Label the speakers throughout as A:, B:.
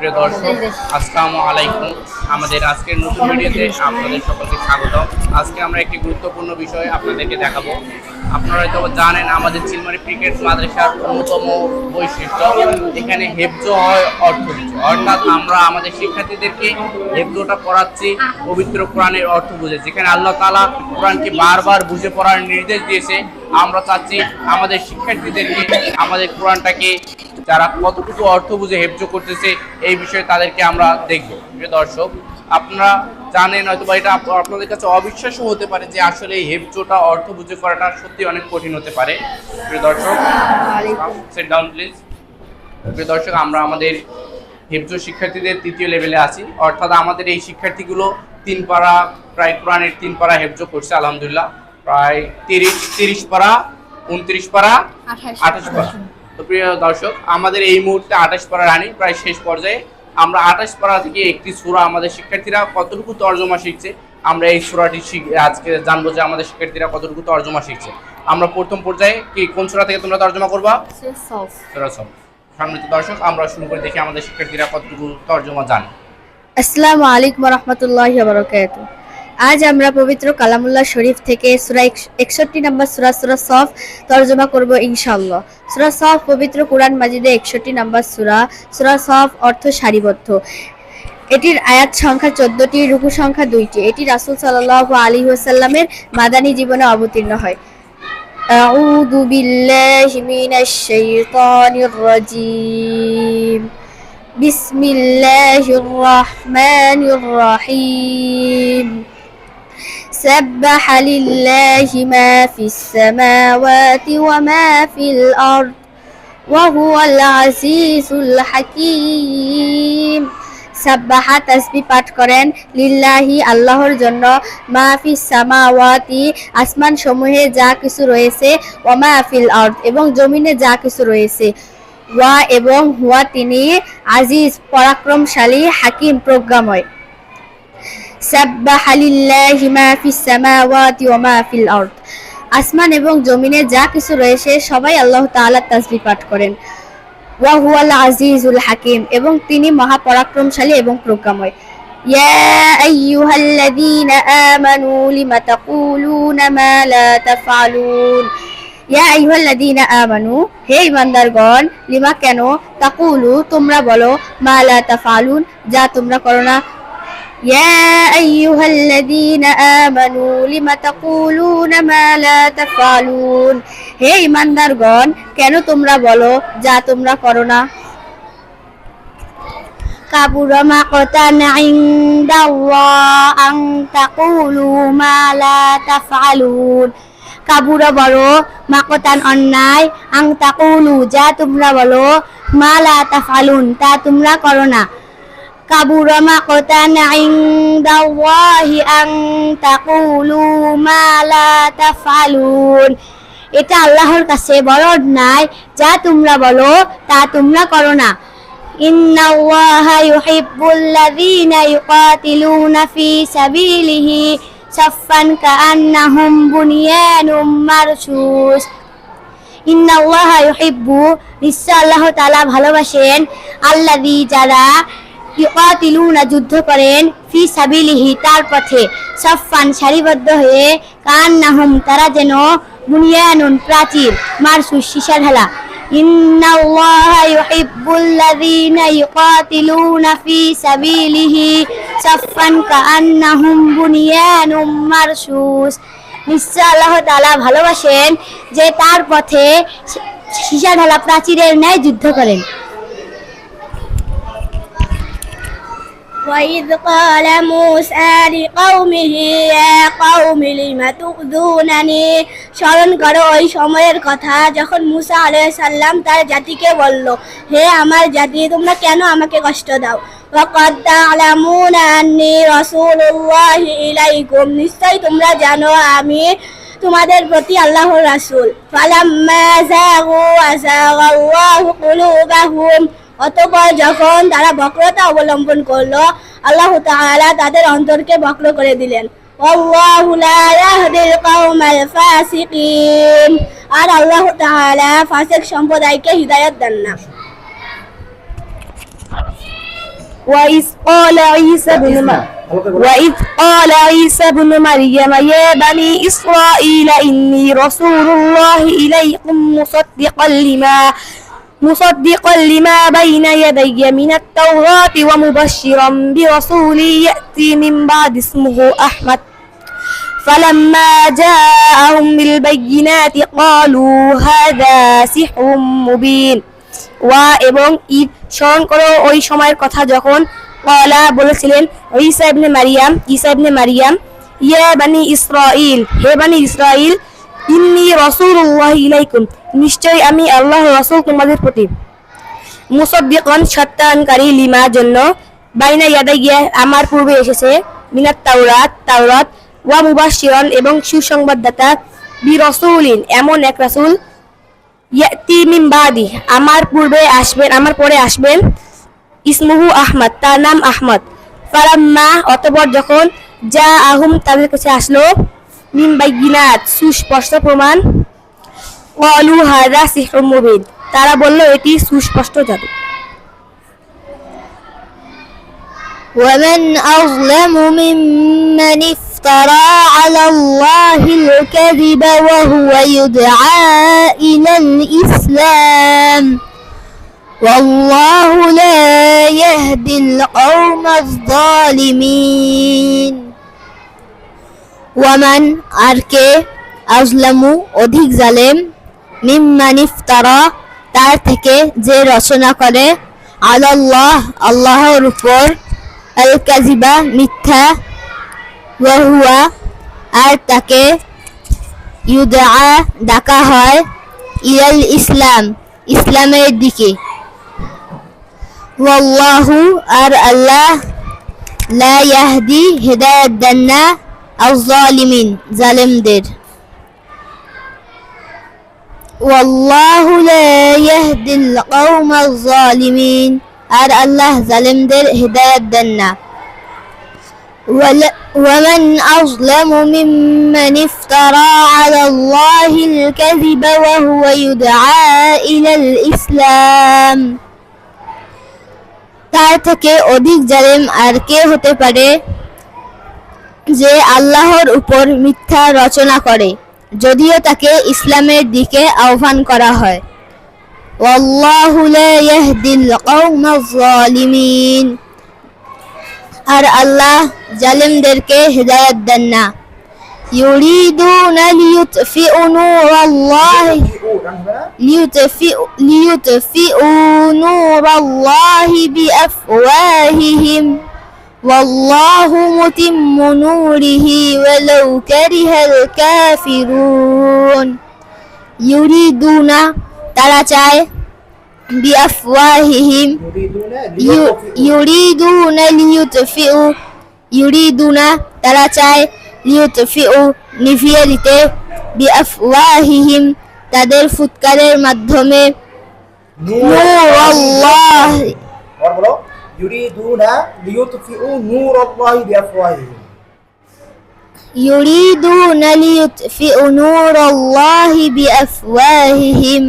A: প্রিয় দর্শক, আসসালামু আলাইকুম। আমাদের আজকের নতুন ভিডিওতে আপনাদের সকলকে স্বাগতম। আজকে আমরা একটি গুরুত্বপূর্ণ বিষয় আপনাদেরকে দেখাবো। আপনারা হয়তো জানেন, আমাদের চিলমারি ক্রিকেট মাদ্রাসার অন্যতম বৈশিষ্ট্য এখানে হেফজ হয় অর্থ বুঝে, অর্থাৎ আমরা আমাদের শিক্ষার্থীদেরকে হেফজটা পড়াচ্ছি পবিত্র কোরআনের অর্থ বুঝে। যেখানে আল্লাহ তাআলা কোরআনকে বারবার বুঝে পড়ার নির্দেশ দিয়েছে, আমরা চাচ্ছি আমাদের শিক্ষার্থীদেরকে আমাদের কোরআনটাকে যারা কতটুকু অর্থ বুঝে হেফজ করতেছে এই বিষয়ে তাদেরকে আমরা দেখব। প্রিয় দর্শক, আপনারা জানেন হয়তো বা এটা আপনাদের কাছে অবিশ্বাস্য হতে পারে যে আসলে এই হেফজটা অর্থ বুঝে করাটা সত্যি অনেক কঠিন হতে পারে। প্রিয় দর্শক, সিট ডাউন প্লিজ। প্রিয় দর্শক, আমরা আমাদের হেফজ শিক্ষার্থীদের তৃতীয় লেভেলে আছি, অর্থাৎ আমাদের এই শিক্ষার্থীগুলো প্রায় কোরআনের 3 পারা হেফজ করছে আলহামদুলিল্লাহ। প্রায় 30 পারা, 29 পারা, 28 পারা। তো প্রিয় দর্শক, আমাদের এই মুহূর্তে 28 পারা রানি প্রায় শেষ পর্যায়ে। আমরা 28 পারা থেকে একটি সূরা আমাদের শিক্ষার্থীরা কতটুকু তর্জমা শিখছে আমরা এই সূরাটি আজকে জানবো যে আমাদের শিক্ষার্থীরা কতটুকু তর্জমা শিখছে। আমরা প্রথম পর্যায়ে কোন সূরা থেকে তোমরা তর্জমা করবা? সূরা সফ। সম্মানিত দর্শক, আমরা শুরু করে দেখি আমাদের শিক্ষার্থীরা কতটুকু তর্জমা জানে।
B: আসসালামু আলাইকুম ওয়া রাহমাতুল্লাহি ওয়া বারাকাতুহু। আজ আমরা পবিত্র কালামুল্লাহ শরীফ থেকে সূরা 61 নম্বর সূরা সফ তরজমা করব ইনশাআল্লাহ। সূরা সফ পবিত্র কোরআন মাজিদে 61 নম্বর সূরা সফ অর্থ সারিবদ্ধ। এটির আয়াত সংখ্যা 14টি, রুকু সংখ্যা 2টি। এটি রাসূল সাল্লাল্লাহু আলাইহি ওয়াসাল্লামের মাদানী জীবনে অবতীর্ণ হয়। আউযু বিল্লাহি মিনাশ শাইতানির রাজীম। বিসমিল্লাহির রহমানির রহিম। سبح لله ما في السماوات وما في الأرض وهو العزيز الحكيم। সাব্বাহা তাসবিহ পাঠ করেন, লিল্লাহি আল্লাহর জন্য, মা ফিস সামাওয়াতি আসমান সমূহে যা কিছু রয়েছে, ওয়া মা ফিল আরদ এবং জমিনে যা কিছু রয়েছে, ওয়া এবং হুয়া তিনি, আজিজ পরাক্রমশালী, হাকিম প্রজ্ঞাময়। সাব্বাহা লিল্লাহি মা ফিস সামাওয়াতি ওয়া মা ফিল আরদ, আসমান এবং জমিনে যা কিছু রয়েছে সবাই আল্লাহ তাআলার তাসবিহ পাঠ করেন। ওয়া হুয়াল আজিজুল হাকিম এবং তিনি মহাপরাক্রমশালী এবং প্রজ্ঞাময়। ইয়া আইয়ুহাল্লাযীনা আমানু লিমা তাকুলুনা মা লা তাফআলুন। ইয়া আইয়ুহাল্লাযীনা আমানু, হে ঈমানদারগণ, লিমা কেন, তাকুলু তোমরা বলো, মা লা তাফআলুন যা তোমরা করো না। ইয়া আইয়ুহাল্লাযীনা আমানু লিমা তাকুলুনা মা লা তাফআলুন, হে ঈমানদারগণ, কেন তোমরা বলো যা তোমরা করো না। কাবুরা মাকতান ইনদাল্লাহ আন তাকুলু মা লা তাফআলুন, কাবুরা বড়, মাকতান অন্যায়, আন তাকুলু যা তোমরা বলো, মা লা তাফআলুন তা তোমরা করো না। কাবুরা মাকতান ইনদাল্লাহি আন তাকুলু মা লা তাফআলুন, এটা আল্লাহর কাছে বড় অন্যায় যা তোমরা বলো তা তোমরা করো না। ইন্নাল্লাহা ইউহিব্বুল্লাযীনা ইউকাতিলুনা ফি সাবিলিহি সাফফান কাআন্নাহুম বুনিয়ানুম মারসুস। ইন্নাল্লাহা ইউহিব্বু, নিশ্চয় আল্লাহ তাআলা ভালোবাসেন, আল্লাযী যারা, ইউকাতিলুনা যুদ্ধ করেন, ফি সাবিলিহি তার পথে, সাফফান সারিবদ্ধ হয়ে, কাআন্নাহুম তারা যেন, বুনিয়ানুন প্রাচীর, মারসুস সীসা ঢালা। ইন্নাল্লাহা ইউহিব্বুল্লাযীনা ইউকাতিলুনা ফি সাবিলিহি সাফফান কাআন্নাহুম বুনিয়ানুম মারসুস, নিশ্চয় আল্লাহ তাআলা ভালোবাসেন যে তার পথে সীসা ঢালা প্রাচীরের ন্যায় যুদ্ধ করেন।
C: وإذ قال موسى لقومه يا قوم لم تؤذونني, স্মরণ করো ওই সময়ের কথা যখন মুসা আলাইহিস সালাম তার জাতিকে বলল, হে আমার জাতি, তোমরা কেন আমাকে কষ্ট দাও। ওয়াকাদ তা'লামুনা আন্নী রাসূলুল্লাহি ইলাইকুম, নিশ্চয় তোমরা জানো আমি তোমাদের প্রতি আল্লাহর রাসূল। ফালাম্মা যাগু আযাগাল্লাহু কুলুবাহুম, অতঃপর যখন তারা বক্রতা অবলম্বন করলো, আল্লাহ তাআলা তাদের অন্তরকে বক্র করে দিলেন। আল্লাহু লা ইয়াহদিল কওমাল ফাসিকিন, আর আল্লাহ তাআলা ফাসিক সম্প্রদায়কে হিদায়াত দেন না। وإذ قال عيسى ابن مريم يا بني إسرائيل إني رسول الله إليكم مصدقا لما بين يدي من التوراة ومبشرا برسول يأتي من بعد اسمه أحمد فلما جاءهم بالبينات قالوا هذا سحر مبين এবং ঈদ স্মরণ করো ওই সময়ের কথা যখন কলা বলেছিলেন ঈসা ইবনে মারিয়াম ইয়া বানি ইসরাইল, হে বানি ইসরাইল, ইন্নী রাসূলুল্লাহ ইলাইকুম, নিশ্চয়ই আমি আল্লাহর রাসূল তোমাদের প্রতি, মুসাদ্দিকান সত্যায়নকারী, লিমা জন্য, বাইনা ইয়াদাইয়া আমার পূর্বে এসেছে, মিনাত তাওরাত ওয়া মুবাশশিরান এবং সুসংবাদদাতা, বিরাসূলিন এমন এক রাসূল, ইয়াতি মিন বাদি আমার পরে আসবেন, ইসমুহু আহমদ তার নাম আহমদ, ফালাম্মা অতঃপর যখন জাআহুম তাদের কাছে আসলো, মিন বাইয়িনাত সুস্পষ্ট প্রমাণ, ক্বালু হাযা সিহরুম মুবিন তারা বলল এটি সুস্পষ্ট জাদু।
B: ومن أظلم ممن افترى على الله الكذب وهو يدعى إلى الإسلام والله لا يهدي القوم الظالمين ওয়ামান আর কে, আজলামু অধিক জালেম, মিম্মান ইফতারা তার থেকে যে রচনা করে, আলাল্লাহ আল্লাহর উপর, আল কাযিবা মিথ্যা, ওয়া হুয়া আর তাকে, ইউদআ ডাকা হয়, ইলাল ইসলাম ইসলামের দিকে, ওয়াল্লাহু আর আল্লাহ, লা ইয়াহদি হিদায়াত দেন না, আয-যালিমিন জালেমদের, ওয়াল্লাহু লা ইয়াহদিল কওমাজ যালিমিন আর আল্লাহ জালেমদের হিদায়াত দেন না। ومن أظلم ممن افترى على الله الكذب وهو يدعى إلى الإسلام তার থেকে অধিক জালেম আর কে হতে পারে যে আল্লাহর উপর মিথ্যা রচনা করে যদিও তাকে ইসলামের দিকে আহ্বান করা হয়। ওয়াল্লাহু লা ইয়াহদিল কওমাজ যালিমিন আর আল্লাহ জালেমদেরকে হিদায়াত দেন না। ইউরিদুনা লিইউতফিউ নূরাল্লাহি বিআফওয়াহিহিম والله متم نوره ولو كره الكافرون يريدون তারা চায় বিআফওয়াহিহিম ইউরিদুনা তারা চায় লিইউতফিউ নিভিয়ে দিতে বিআফওয়াহিহিম তাদের ফুৎকারের মাধ্যমে নূরাল্লাহ
D: और बोलो युरीदूना लियुतफिउ नूरल्लाहि बिअफवाहिहिम
B: يريدون ليطفئوا نور الله بأفواههم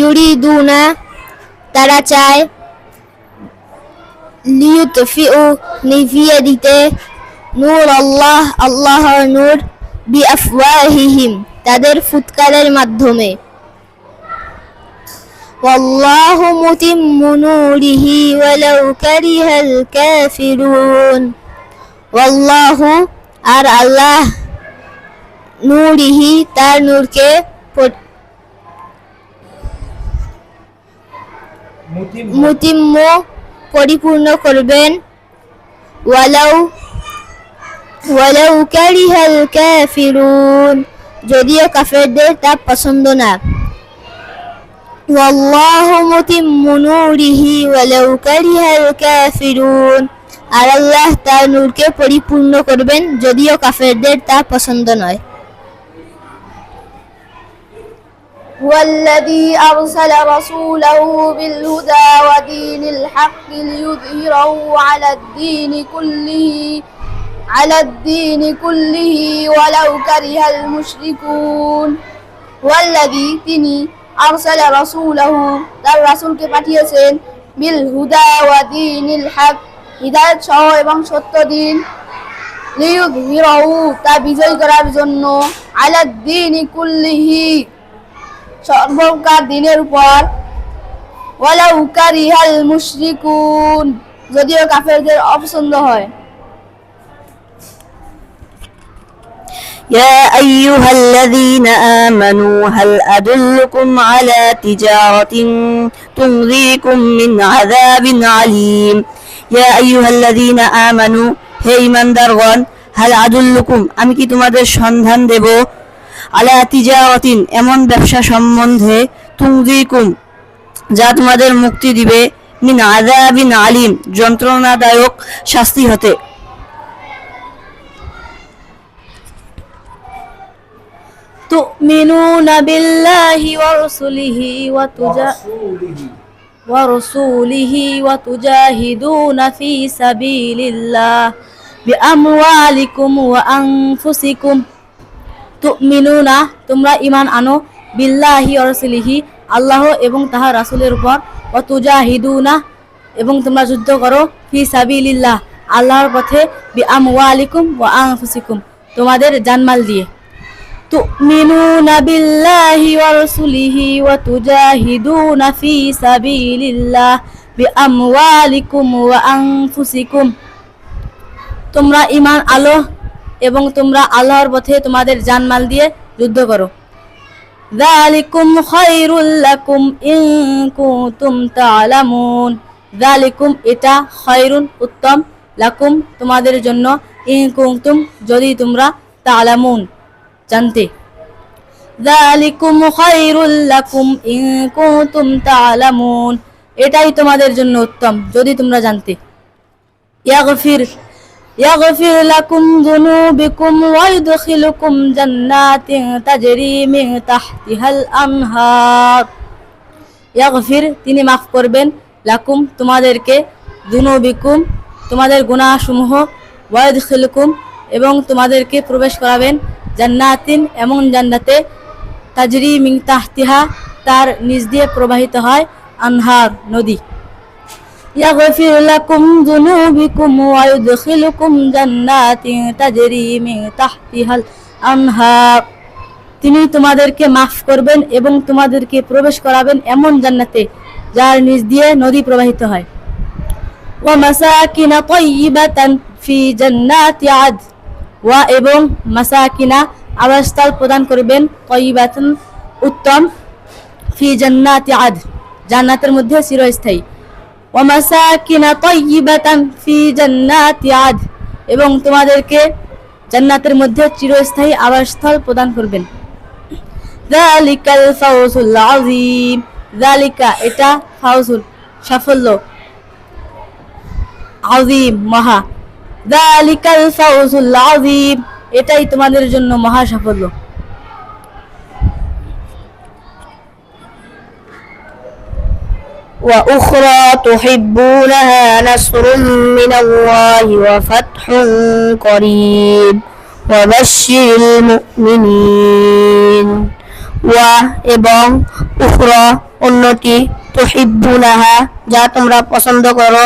B: يريدون তারা চায় লিইউতফিউ নিভিয়ে দিতে নূর আল্লাহ আল্লাহর নূর বিআফওয়াহিহিম তাদের ফুৎকারের মাধ্যমে والله متم نوره ولو كره الكافرون والله আর আল্লাহ নূরিহি তার নূরকে মুতিম্ম পরিপূর্ণ করবেন ওয়ালাউ কারিহাল কাফিরুন যদিও কাফেরদের তা পছন্দ না। ওয়াল্লাহু মুতিম্মু নূরিহি ওয়ালাউ কারিহাল কাফিরুন আর আল্লাহ তার নূরকে পরিপূর্ণ করবেন যদিও কাফেরদের তা পছন্দ নয়।
C: والذي أرسل رسوله بالهدى ودين الحق ليظهره على الدين كله ولو كره المشركون والذي তিনি أرسل رسوله তার রাসূলকে পাঠিয়েছেন
B: বিল হুদা ওয়া দীনিল হক, হিদায়াত সহ এবং সত্য দিন, লিইয়ুযহিরাহু, তা বিজয় করার জন্য, আলাদ দীনি কুল্লিহি, সর্বপ্রকার দিনের উপর, ওয়ালাউ কারিহাল মুশরিকুন, যদিও কাফেরদের অপছন্দ হয়।
E: يا أيها الذين آمنوا هل أدلكم على تجارة تنجيكم من عذاب عليم يا أيها الذين آمنوا হে ঈমানদারগণ হাল আদুল্লুকুম, আমি কি তোমাদের সন্ধান দেব, আলা তিজারাতিন, এমন ব্যবসা সম্বন্ধে, তুনজিকুম, যা তোমাদের মুক্তি দিবে, মিন আযাবিন আলিম, যন্ত্রণাদায়ক শাস্তি হতে।
C: تؤمنون بالله ورسوله وتجاهدون في سبيل الله بأموالكم وأنفسكم تؤمنون, তোমরা ঈমান আনো, বিল্লাহি ওয়া রাসূলিহি, আল্লাহ এবং তাহার রাসূলের উপর, ওয়া তুজাহিদুনা, এবং তোমরা যুদ্ধ করো, ফি সাবিলিল্লাহ, আল্লাহর পথে, বিআমওয়ালিকুম ওয়া আনফুসিকুম, তোমাদের জানমাল দিয়ে। تؤمنون بالله ورسوله وتجاهدون في سبيل الله بأموالكم وأنفسكم, তোমরা ঈমান আলো এবং তোমরা আল্লাহর পথে তোমাদের জানমাল দিয়ে যুদ্ধ করো। যালিকুম খায়রুল লাকুম ইন কুনতুম তা'লামুন, যালিকুম, এটা, খায়রুন, উত্তম, লাকুম, তোমাদের জন্য, ইন কুনতুম, যদি তোমরা, তা'লামুন, জানতে। যালিকুম খায়রুল লাকুম ইন কুনতুম তা'লামুন, এটাই তোমাদের জন্য উত্তম, যদি তোমরা জানতে। ইয়াগফির লাকুম যুনুবিকুম ওয়া ইউদখিলুকুম জান্নাতিন তাজরি মিন তাহতিহাল আনহার, ইয়াগফির, তিনি মাফ করবেন, লাকুম, তোমাদেরকে, যুনুবিকুম, তোমাদের গুনাহসমূহ, ওয়া ইউদখিলুকুম, এবং তোমাদেরকে প্রবেশ করাবেন, জান্নাতিন, এমন জান্নাতে, তাজরি মিন তাহতিহা, তার নিচ দিয়ে প্রবাহিত হয়, আনহার, নদী। ইয়াগফির লাকুম যুনুবিকুম ওয়া ইউদখিলুকুম জান্নাতিন তাজরি মিন তাহতিহাল আনহার, তিনি তোমাদেরকে মাফ করবেন এবং তোমাদেরকে প্রবেশ করাবেন এমন জান্নাতে যার নিচ দিয়ে নদী প্রবাহিত হয়। ওয়া মাসাকিনা তাইয়িবাতান ফি জান্নাতি আদ, ওয়া, এবং, মাসাকিনা, আবাসস্থল প্রদান করবেন, তাইয়িবাতান, উত্তম, ফি জান্নাতি আদ, জান্নাতের মধ্যে চিরস্থায়ী, ওয়া মাসাকিনা তাইয়িবাতান ফি জান্নাতি আদ, এবং তোমাদেরকে জান্নাতের মধ্যে চিরস্থায়ী আবাসস্থল প্রদান করবেন। যালিকাল ফাওজুল আযীম, যালিকা, এটা, ফাওজুল, সাফল্য, আযীম, মহা, যালিকাল ফাওজুল আযীম, এটাই তোমাদের জন্য মহা সাফল্য।
E: وأخرى تحبونها نصر من الله وفتح قريب وبشر المؤمنين এবং উখরা, অন্যটি, তুহিব্বুনাহা, যা তোমরা পছন্দ করো,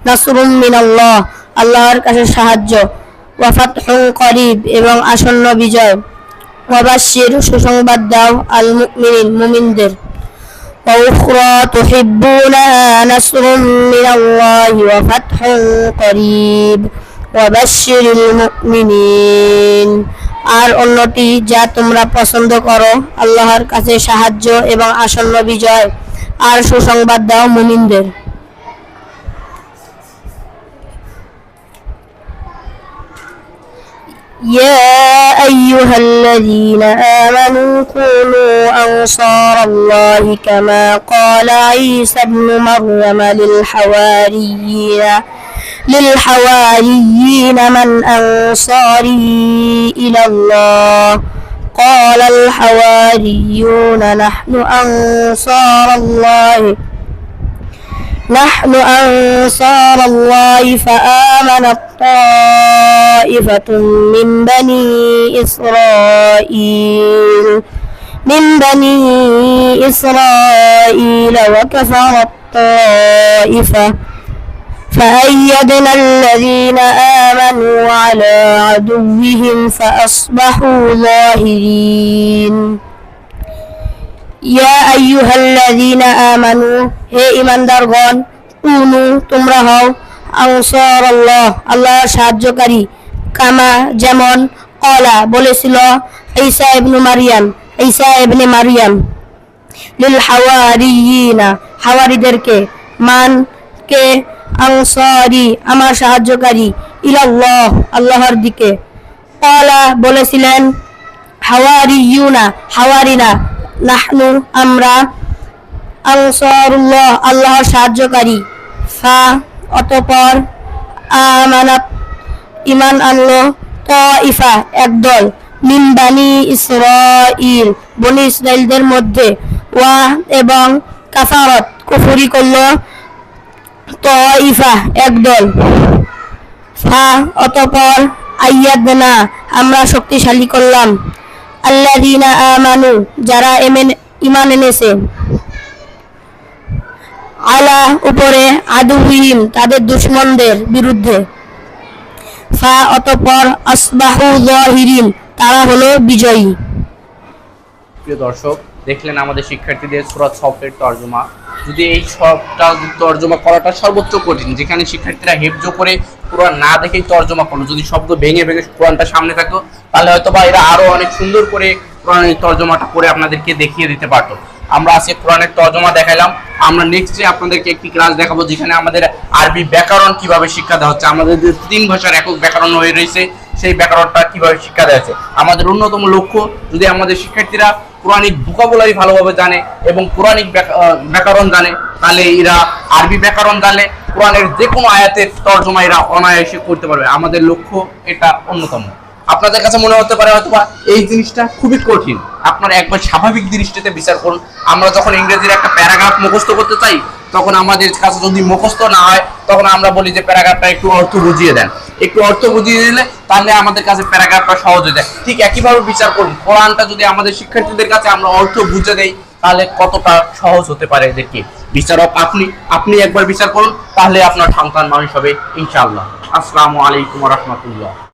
E: নাসরুম মিনাল্লাহ, আল্লাহর কাছে সাহায্য, ওয়া ফাতহুন করিব, এবং আসন্ন বিজয়, ওয়া বাশশির, সুসংবাদ দাও, আল মুমিনিন, মুমিনদের। ওয়া উখরা তুহিব্বুনাহা নাসরুম মিনাল্লাহি ওয়া ফাতহুন করিব ওয়া বাশশিরিল মুমিনিন, আর অন্যটি, যা তোমরা পছন্দ করো, আল্লাহর কাছে সাহায্য এবং আসন্ন বিজয়, আর সুসংবাদ দাও মুমিনদের। يا أيها الذين آمنوا كونوا أنصار الله كما قال عيسى ابن مريم للحواريين من أنصاري إلى الله قال الحواريون نحن أنصار الله فآمنت طائفة من بني إسرائيل وكفرت طائفة فأيدنا الذين آمنوا على عدوهم فأصبحوا ظاهرين ইয়া আইয়ুহাল্লাযীনা আমানু হে ঈমানদারগণ কুনু তোমরা হও আনসারাল্লাহ আল্লাহর সাহায্যকারী কামা যেমন ক্বালা বলেছিল ঈসা ইবনে মারইয়াম লিল হাওয়ারিয়িনা হাওয়ারিদেরকে মান কে আনসারি আমার সাহায্যকারী ইলাল্লাহ আল্লাহর দিকে ক্বালা বলেছিলেন হাওয়ারিনা নাহনু আমরা আনসারুল্লাহ আল্লাহর সাহায্যকারী ফা অতঃপর আমানাত ঈমান আনলো তাইফা একদল মিন বানি ইসরাঈল বনি ইসরাঈলদের মধ্যে ওয়া এবং কাফারত কুফরি করলো তাইফা একদল ফা অতঃপর আইয়াদনা আমরা শক্তিশালী করলাম আল্লাযীনা আমানু যারা ঈমান এনেছে আলা উপরে আদুহিম তাদের দুশমনদের বিরুদ্ধে ফা অতঃপর আসবাহু যাহিরিন তারা হলো বিজয়ী।
A: প্রিয় দর্শক, দেখলেন আমাদের শিক্ষার্থীদের সূরা সফের তরজমা। যদি এই সবটা তরজমা করাটা সর্বোচ্চ কঠিন, যেখানে শিক্ষার্থীরা হেফজ করে কোরআন না দেখেই তরজমা করলো, যদি শব্দ ভেঙে ভেঙে কোরআনটা সামনে থাকতো তাহলে হয়তো বা এরা আরো অনেক সুন্দর করে কোরআনের তরজমাটা করে আপনাদেরকে দেখিয়ে দিতে পারতো। আমরা আজকে কোরআনের তরজমা দেখাইলাম। আমরা নেক্সটে আপনাদেরকে একটি ক্লাস দেখাবো যেখানে আমাদের আরবি ব্যাকরণ কিভাবে শিক্ষা দেওয়া হচ্ছে। আমাদের যে 3 ভাষার একক ব্যাকরণ হয়ে রয়েছে সেই ব্যাকরণটা কিভাবে শিক্ষা দেওয়া হচ্ছে। আমাদের অন্যতম লক্ষ্য, যদি আমাদের শিক্ষার্থীরা কোরআনিক ভোকাবুলারি ভালোভাবে জানে এবং কোরআনিক ব্যাকরণ জানে, তাহলে এরা আরবি ব্যাকরণ জানলে কোরআনের যে কোনো আয়াতের তরজমা এরা অনায়াসে করতে পারবে। আমাদের লক্ষ্য এটা অন্যতম। আপনাদের কাছে মনে হতে পারে হয়তোবা এই জিনিসটা খুবই কঠিন, আপনারা একবার স্বাভাবিক দৃষ্টিতে বিচার করুন। আমরা যখন ইংরেজির একটা প্যারাগ্রাফ মুখস্থ করতে চাই, তখন আমাদের কাছে যদি মুখস্থ না হয় তখন আমরা বলি যে প্যারাগ্রাফটা একটু অর্থ বুঝিয়ে দেন। একটু অর্থ বুঝিয়ে দিলে তাহলে আমাদের কাছে প্যারাগ্রাফটা সহজ হয়ে যায়। ঠিক একইভাবে বিচার করুন, কোরআনটা যদি আমাদের শিক্ষার্থীদের কাছে আমরা অর্থ বুঝে দেই তাহলে কতটা সহজ হতে পারে এদেরকে। বিচারক আপনি একবার বিচার করুন, তাহলে আপনার সন্তান মানুষ হবে ইনশাআল্লাহ। আসসালামু আলাইকুম ওয়া রাহমাতুল্লাহ।